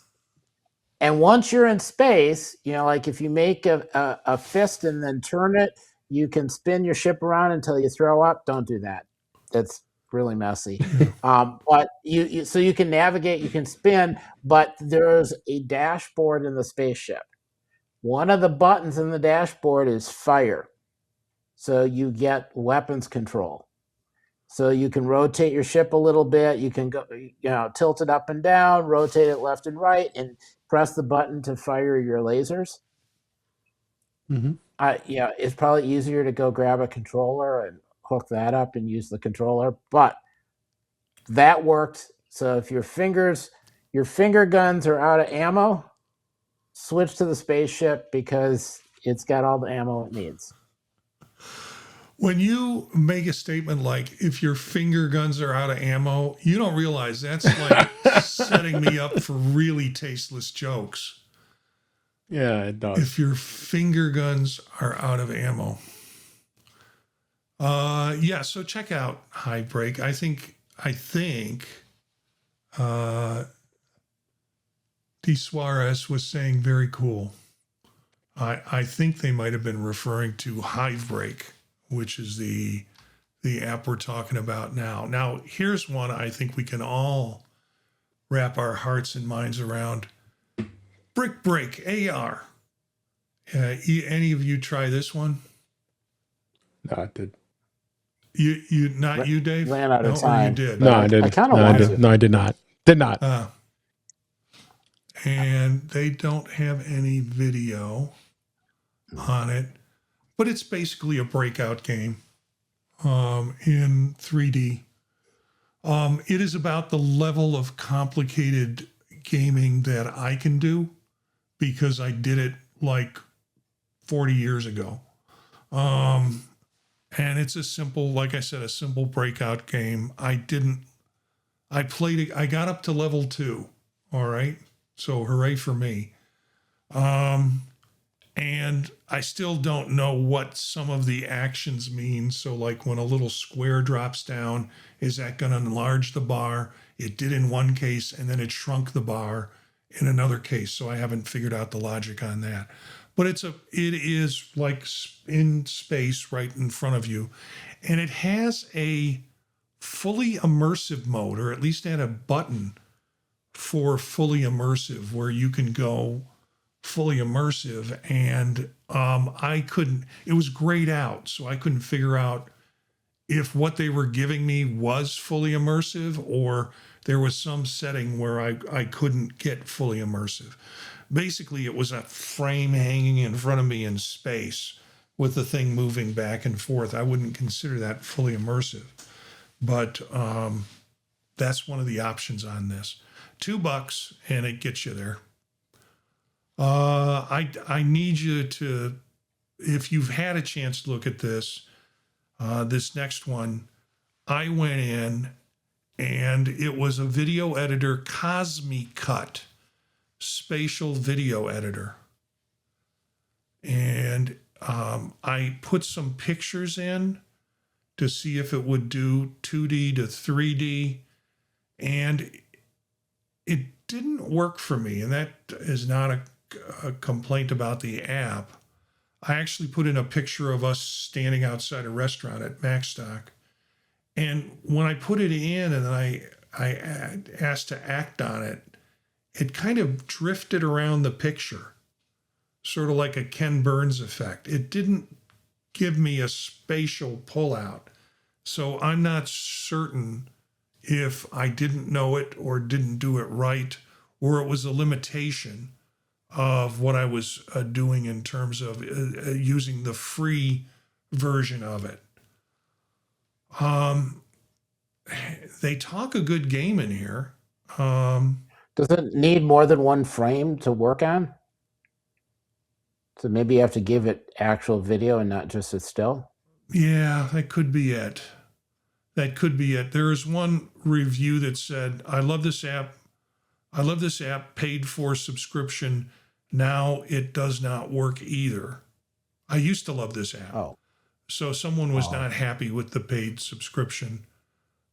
Speaker 2: and once you're in space, like if you make a fist and then turn it, you can spin your ship around until you throw up. Don't do that. That's really messy. But so you can navigate, you can spin, but there's a dashboard in the spaceship. One of the buttons in the dashboard is fire. So you get weapons control. So you can rotate your ship a little bit. You can go, tilt it up and down, rotate it left and right, and press the button to fire your lasers. It's probably easier to go grab a controller and hook that up and use the controller, but that worked. So if your finger guns are out of ammo, switch to the spaceship because it's got all the ammo it needs.
Speaker 1: When you make a statement like, if your finger guns are out of ammo, you don't realize that's like setting me up for really tasteless jokes.
Speaker 3: Yeah, it does.
Speaker 1: If your finger guns are out of ammo. So check out Hive Break. I think D. Suarez was saying very cool. I think they might have been referring to Hivebreak, which is the app we're talking about now. Now, here's one I think we can all wrap our hearts and minds around. Brick Break AR. Any of you try this one?
Speaker 3: No, I did.
Speaker 1: You not you, Dave?
Speaker 2: Ran out of
Speaker 1: No, or you
Speaker 2: time.
Speaker 1: did?
Speaker 3: No,
Speaker 2: But
Speaker 3: I didn't.
Speaker 2: I kind of
Speaker 3: No, I
Speaker 2: want
Speaker 3: didn't.
Speaker 2: to.
Speaker 3: No, I did not. Did not.
Speaker 1: And they don't have any video on it, but it's basically a breakout game in 3D. It is about the level of complicated gaming that I can do because I did it like 40 years ago. And it's a simple, like I said, a simple breakout game. I played it, I got up to level 2. All right. So hooray for me. And I still don't know what some of the actions mean. So like when a little square drops down, is that going to enlarge the bar? It did in one case, and then it shrunk the bar in another case. So I haven't figured out the logic on that. But it is like in space right in front of you. And it has a fully immersive mode, or at least had a button for fully immersive where you can go fully immersive. And it was grayed out. So I couldn't figure out if what they were giving me was fully immersive or there was some setting where I couldn't get fully immersive. Basically, it was a frame hanging in front of me in space with the thing moving back and forth. I wouldn't consider that fully immersive, but that's one of the options on this. $2 and it gets you there. I need you to, if you've had a chance to look at this next one, I went in and it was a video editor, CosmiCut, spatial video editor. And I put some pictures in to see if it would do 2D to 3D. And it didn't work for me. And that is not a complaint about the app. I actually put in a picture of us standing outside a restaurant at Macstock. And when I put it in and I asked to act on it, it kind of drifted around the picture, sort of like a Ken Burns effect. It didn't give me a spatial pullout. So I'm not certain if I didn't know it or didn't do it right, or it was a limitation of what I was doing in terms of using the free version of it. They talk a good game in here.
Speaker 2: Does it need more than one frame to work on? So maybe you have to give it actual video and not just a still?
Speaker 1: Yeah, that could be it. That could be it. There is one review that said, I love this app. I love this app, paid for subscription. Now it does not work either. I used to love this app.
Speaker 2: Oh.
Speaker 1: So someone was not happy with the paid subscription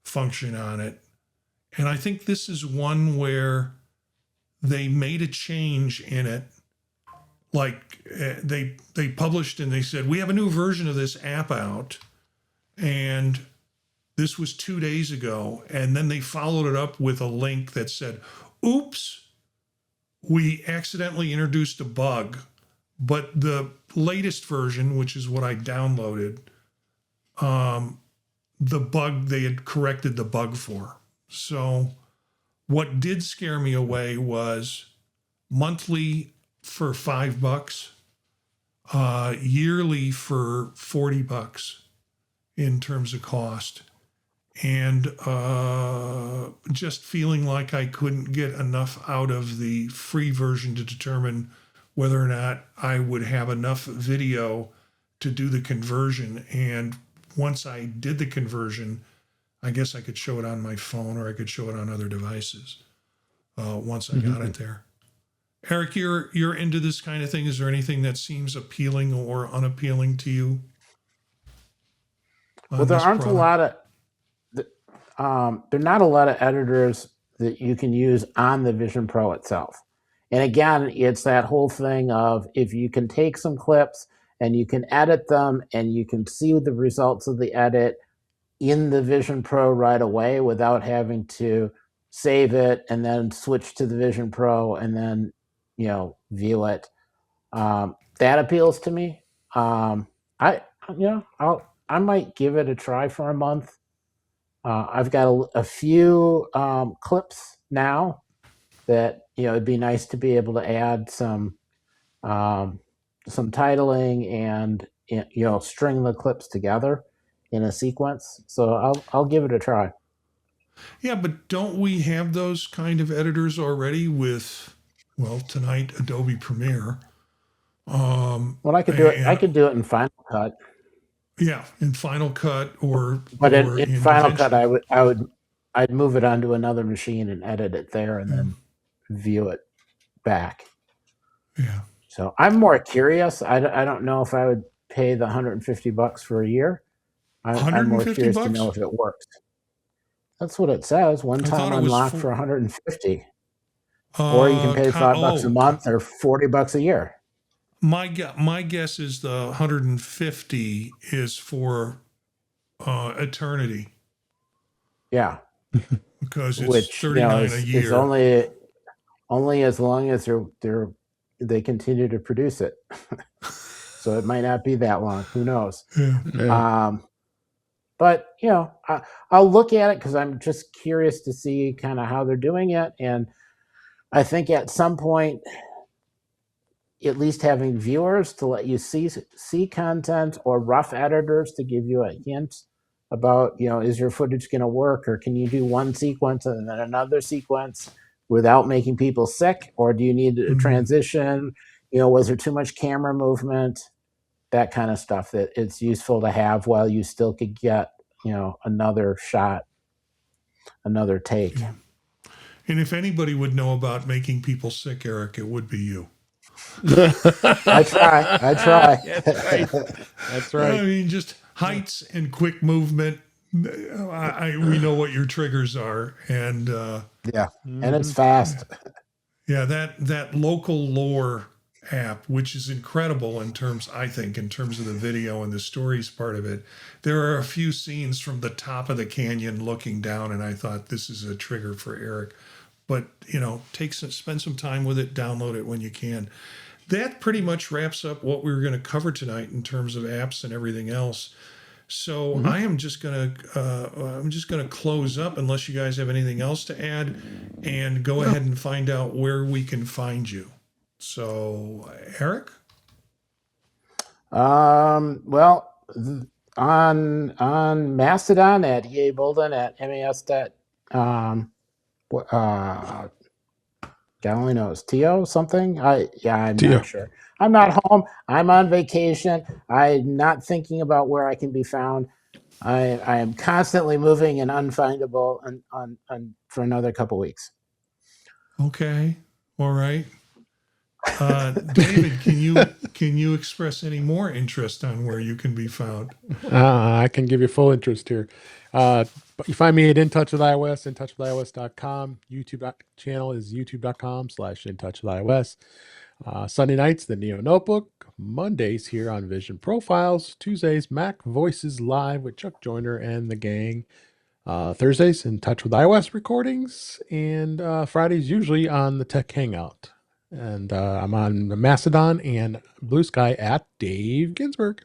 Speaker 1: function on it. And I think this is one where they made a change in it. Like they published and they said, we have a new version of this app out. And this was 2 days ago. And then they followed it up with a link that said, oops, we accidentally introduced a bug. But the latest version, which is what I downloaded, the bug, they had corrected the bug for. So what did scare me away was monthly for $5, yearly for $40 in terms of cost. And just feeling like I couldn't get enough out of the free version to determine whether or not I would have enough video to do the conversion. And once I did the conversion, I guess I could show it on my phone or I could show it on other devices once I got it there. Eric, you're into this kind of thing. Is there anything that seems appealing or unappealing to you?
Speaker 2: Well, there aren't a lot of, there are not a lot of editors that you can use on the Vision Pro itself. And again, it's that whole thing of if you can take some clips and you can edit them and you can see the results of the edit in the Vision Pro right away without having to save it and then switch to the Vision Pro and then, view it. That appeals to me. I, I might give it a try for a month. I've got a few clips now that it'd be nice to be able to add some titling and string the clips together in a sequence. So I'll give it a try.
Speaker 1: Yeah, but don't we have those kind of editors already with, well, tonight Adobe Premiere?
Speaker 2: Well, I could do it. I could do it in Final Cut.
Speaker 1: Yeah, in Final Cut
Speaker 2: But
Speaker 1: or
Speaker 2: in
Speaker 1: in
Speaker 2: Final
Speaker 1: DaVinci.
Speaker 2: Cut, I'd move it onto another machine and edit it there, and then view it back.
Speaker 1: Yeah.
Speaker 2: So I'm more curious. I don't know if I would pay the $150 for a year. I'm more curious to know if it works. That's what it says. One time unlocked for $150. Or you can pay $5 a month or $40 a year.
Speaker 1: My guess is the 150 is for eternity.
Speaker 2: Yeah,
Speaker 1: because it's $39 a year.
Speaker 2: It's only as long as they continue to produce it. So it might not be that long. Who knows?
Speaker 1: Yeah.
Speaker 2: But I'll look at it because I'm just curious to see kind of how they're doing it, and I think at some point, at least having viewers to let you see content or rough editors to give you a hint about, is your footage going to work, or can you do one sequence and then another sequence without making people sick, or do you need a transition? Was there too much camera movement? That kind of stuff that it's useful to have while you still could get, another shot, another take.
Speaker 1: Yeah. And if anybody would know about making people sick, Eric, it would be you.
Speaker 2: I try.
Speaker 3: That's right.
Speaker 1: I mean, just heights and quick movement. We know what your triggers are, and
Speaker 2: and it's fast.
Speaker 1: Yeah, that local lore app, which is incredible in terms of the video and the stories part of it. There are a few scenes from the top of the canyon looking down, and I thought this is a trigger for Eric. But spend some time with it, download it when you can. That pretty much wraps up what we were going to cover tonight in terms of apps and everything else. So I'm just gonna close up unless you guys have anything else to add, and go ahead and find out where we can find you. So, Eric.
Speaker 2: Well, on Mastodon at EA Bolden at MES. God only knows. TO something? I'm not sure. I'm not home. I'm on vacation. I'm not thinking about where I can be found. I am constantly moving and unfindable for another couple weeks.
Speaker 1: Okay. All right. David, can you express any more interest on where you can be found?
Speaker 3: I can give you full interest here. You find me at In Touch with iOS, intouchwithios.com. YouTube channel is youtube.com/intouchwithios. Sunday nights, the Neo Notebook. Mondays here on Vision Profiles. Tuesdays, Mac Voices Live with Chuck Joyner and the gang. Thursdays, In Touch with iOS recordings. And Fridays, usually on the Tech Hangout. And I'm on Mastodon and Blue Sky at Dave Ginsburg.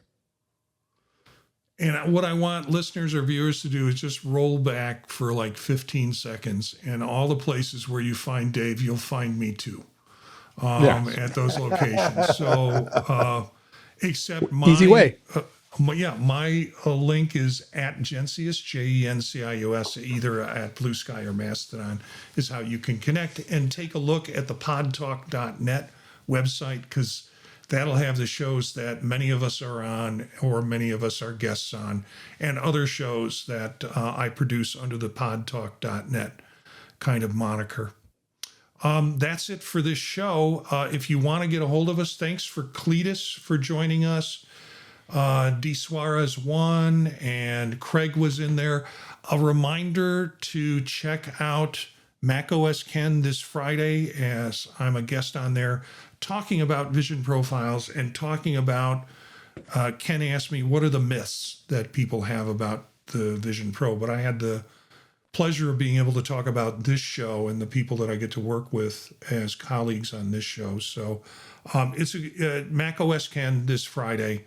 Speaker 1: And what I want listeners or viewers to do is just roll back for like 15 seconds, and all the places where you find Dave, you'll find me too, at those locations. So, except my
Speaker 3: easy way.
Speaker 1: My link is at Gencius, Gencius, either at Blue Sky or Mastodon is how you can connect, and take a look at the podtalk.net website, because that'll have the shows that many of us are on, or many of us are guests on, and other shows that I produce under the podtalk.net kind of moniker. That's it for this show. If you want to get a hold of us, thanks for Cletus for joining us. D. Suarez won, and Craig was in there. A reminder to check out macOS Ken this Friday, as I'm a guest on there, talking about vision profiles and talking about, Ken asked me, what are the myths that people have about the Vision Pro? But I had the pleasure of being able to talk about this show and the people that I get to work with as colleagues on this show. So it's a macOS Ken this Friday.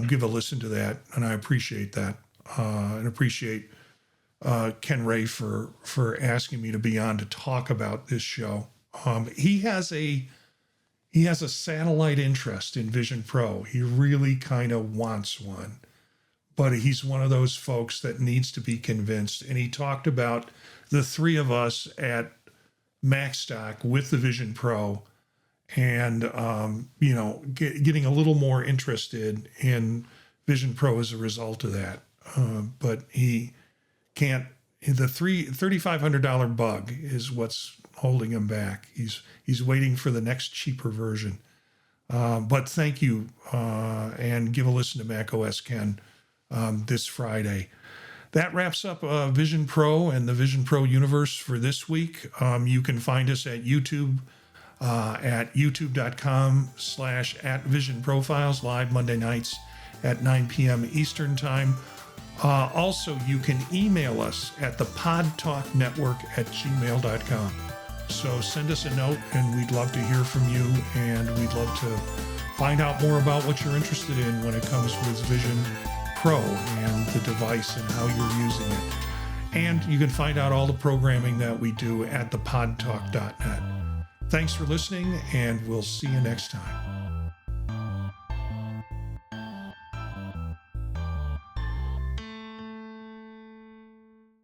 Speaker 1: Give a listen to that, and I appreciate that, and appreciate Ken Ray for asking me to be on to talk about this show. He has a satellite interest in Vision Pro. He really kind of wants one, but he's one of those folks that needs to be convinced. And he talked about the three of us at MacStock with the Vision Pro, and getting a little more interested in Vision Pro as a result of that. But he can't. The $3,500 bug is what's holding him back. He's waiting for the next cheaper version. But thank you, and give a listen to macOS Ken this Friday. That wraps up Vision Pro and the Vision Pro universe for this week. You can find us at YouTube at youtube.com/@visionprofiles, live Monday nights at 9 p.m. Eastern Time. Also, you can email us at thepodtalknetwork@gmail.com. So send us a note, and we'd love to hear from you, and we'd love to find out more about what you're interested in when it comes with Vision Pro and the device and how you're using it. And you can find out all the programming that we do at thepodtalk.net. Thanks for listening, and we'll see you next time.